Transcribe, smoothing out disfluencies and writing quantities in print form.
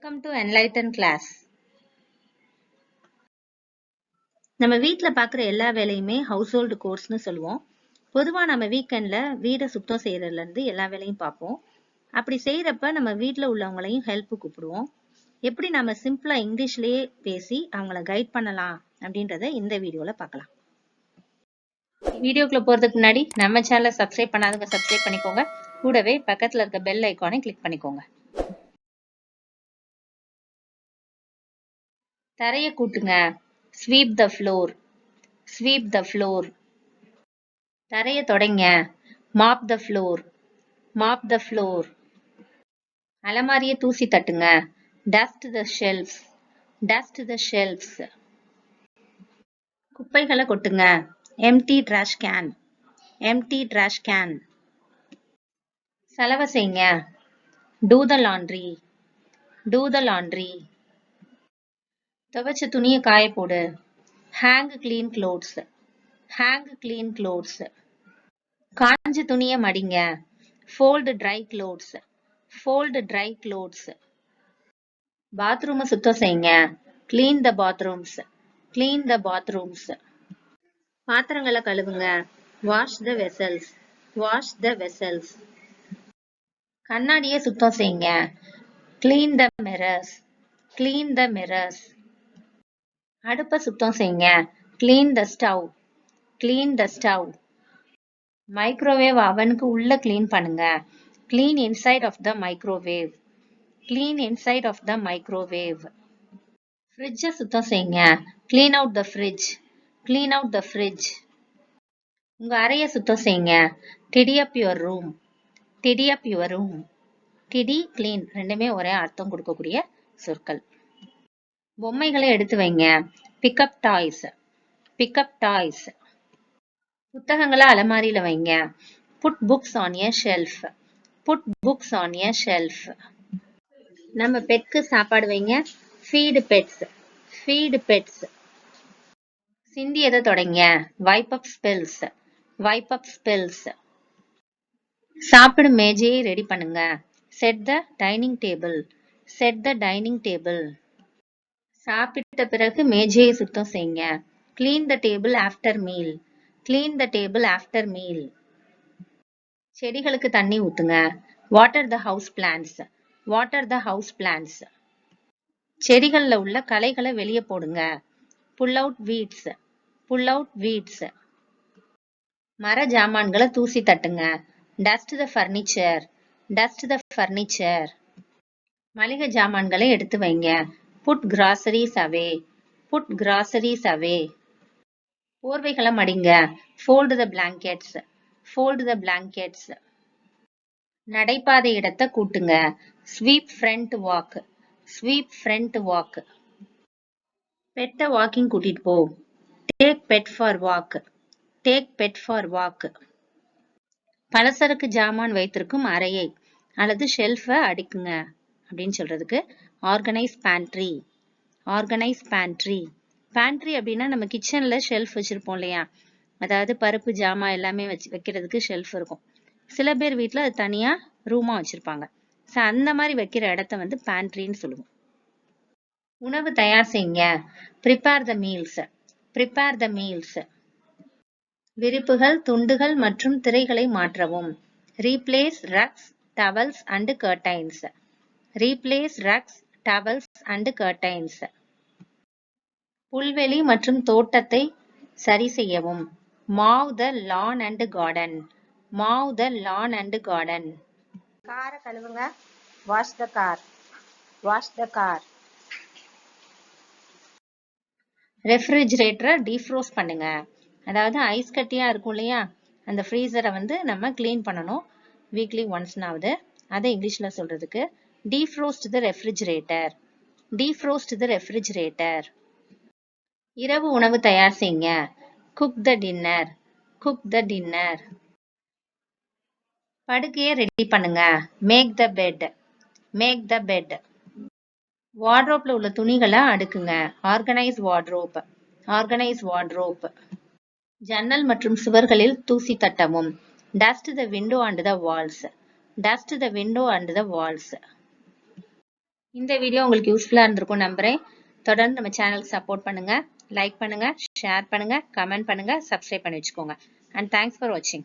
Welcome to enlighten class. நம்ம வீட்ல பார்க்குற எல்லா வேலையுமே ஹவுஸ்ஹோல்டு கோர்ஸ்னு சொல்லுவோம். பொதுவா நம்ம வீக்கெண்ட்ல வீடை சுத்தம் செய்யறதுல இருந்து எல்லா வேலையும் பார்ப்போம். அப்படி செய்யறப்ப நம்ம வீட்ல உள்ளவங்களையும் ஹெல்ப் கூப்பிடுவோம். எப்படி நம்ம சிம்பிளா இங்கிலீஷ்லயே பேசி அவங்கள கைட் பண்ணலாம் அப்படின்றத இந்த வீடியோல பார்க்கலாம். வீடியோக்குள்ள போறதுக்கு முன்னாடி நம்ம சேனலை சப்ஸ்கிரைப் பண்ணாதவங்க சப்ஸ்கிரைப் பண்ணிக்கோங்க. கூடவே பக்கத்துல இருக்க பெல் ஐகானை கிளிக் பண்ணிக்கோங்க. தரைய கூட்டுங்க. Sweep the floor. Sweep the floor. தரைய தொடைங்க. Mop the floor. Mop the floor. அலமாரிய தூசி தட்டுங்க. Dust the shelves. Dust the shelves. குப்பைகளை கொட்டுங்க. Empty trash can. Empty trash can. சலவை செய்யுங்க. Do the laundry. Do the laundry. துவைச்ச துணியை காய போடு. Hang clean clothes. Hang clean clothes. காஞ்ச துணியை மடிங்க. Fold dry clothes. Fold dry clothes. பாத்ரூமை சுத்தம் செய்யுங்க. Clean the bathrooms. Clean the bathrooms. பாத்திரங்களை கழுவுங்க. Wash the vessels. Wash the vessels. கண்ணாடியை சுத்தம் செய்யுங்க. Clean the mirrors. Clean the mirrors. அடுப்பை சுத்தம் செய்யுங்க. Clean the stove. Clean the stove. Microwave அவனுக்கு உள்ள கிளீன் பண்ணுங்க. Clean inside of the microwave. Clean inside of the microwave. ஃப்ரிட்ஜை சுத்தம் செய்யுங்க. Clean out the fridge. Clean out the fridge. உங்க அறையை சுத்தம் செய்யுங்க. Tidy up your room. Tidy up your room. Tidy, clean ரெண்டுமே ஒரே அர்த்தம் கொடுக்கக்கூடிய சொற்கள். பொம்மைகளை எடுத்து வைங்க. Pick up toys. Pick up toys. புத்தகங்களை அலமாரியில வைங்க. Put books on a shelf. Put books on a shelf. நம்ம பெட்க்கு சாப்பாடு வைங்க. Feed pets. Feed pets. சிந்தியதை தொடங்க. Wipe up spills. Wipe up spills. சாப்பிடும் மேஜையை ரெடி பண்ணுங்க. Set the dining table. Set the dining table. சாப்பிட்ட பிறகு மேஜையை சுத்தம் செய்யுங்க. Clean the table after meal. Clean the table after meal. செடிகளுக்கு தண்ணி ஊத்துங்க. Water the house plants. Water the house plants. செடிகள்ல உள்ள களைகளை வெளியே போடுங்க. Pull out weeds. Pull out weeds. மர ஜாமான்களை தூசி தட்டுங்க. Dust the furniture. Dust the furniture. மளிகை ஜாமான்களை எடுத்து வைங்க. Put groceries away. Put groceries away. போர்வைகளை மடிங்க. Fold the blankets. Fold the blankets. நடைபாதை இடத்தை கூட்டுங்க. Sweep front walk. Sweep front walk. பெட்ட வாக்கிங் கூட்டிட்டு போ. Take pet for walk. Take pet for walk. பலசரக்கு ஜாமான் வைத்திருக்கும் அறையை அல்லது ஷெல்ஃபை அடிக்குங்க அப்படின்னு சொல்றதுக்கு organise pantry. Organise pantry. Pantry அப்படின்னா நம்ம கிச்சன்ல ஷெல்ஃப் வச்சிருப்போம் இல்லையா, அதாவது பருப்பு ஜாமான் எல்லாமே வைக்கிறதுக்கு ஷெல்ஃப் இருக்கும். சில பேர் வீட்டில் அது தனியா ரூமா வச்சிருப்பாங்க. ஸோ அந்த மாதிரி வைக்கிற இடத்த வந்து பேண்ட்ரின்னு சொல்லுவோம். உணவு தயார் செய்யுங்க. Prepare the meals. Prepare the meals. விரிப்புகள், துண்டுகள் மற்றும் திரைகளை மாற்றவும். Replace rugs, towels and curtains. Replace rugs, towels and curtains. புல்வெளி மற்றும் தோட்டத்தை சரி செய்யவும். Mow the lawn and garden. Mow the lawn and garden. காரை கழுவுங்க. Wash the car. Wash the car. ரெஃப்ரிஜரேட்டரை defrost பண்ணுங்க. அதாவது ஐஸ் கட்டியா இருக்கும் இல்லையா, அந்த ஃப்ரீசரை வந்து நம்ம கிளீன் பண்ணணும் வீக்லி ஒன்ஸ்னாவது. அதை இங்கிலீஷ்ல சொல்றதுக்கு defrost the refrigerator. Defrost the refrigerator. இரவு உணவு தயார் செய்யுங்க. Cook the dinner. Cook the dinner. படுக்கையை ரெடி பண்ணுங்க. Make the bed. Make the bed. வார்ட்ரோப்ல உள்ள துணிகளை அடுக்குங்க. Organise wardrobe. Organise wardrobe. ஜன்னல் மற்றும் சுவர்களில் தூசி தட்டவும். Dust the window and the walls. Dust the window and the walls. இந்த வீடியோ உங்களுக்கு யூஸ்ஃபுல்லா இருந்திருக்கும் நம்புறேன். தொடர்ந்து நம்ம சேனலுக்கு சப்போர்ட் பண்ணுங்க, லைக் பண்ணுங்க, ஷேர் பண்ணுங்க, கமெண்ட் பண்ணுங்க, சப்ஸ்கிரைப் பண்ணி வச்சுக்கோங்க. அண்ட் தேங்க்ஸ் ஃபார் வாட்சிங்.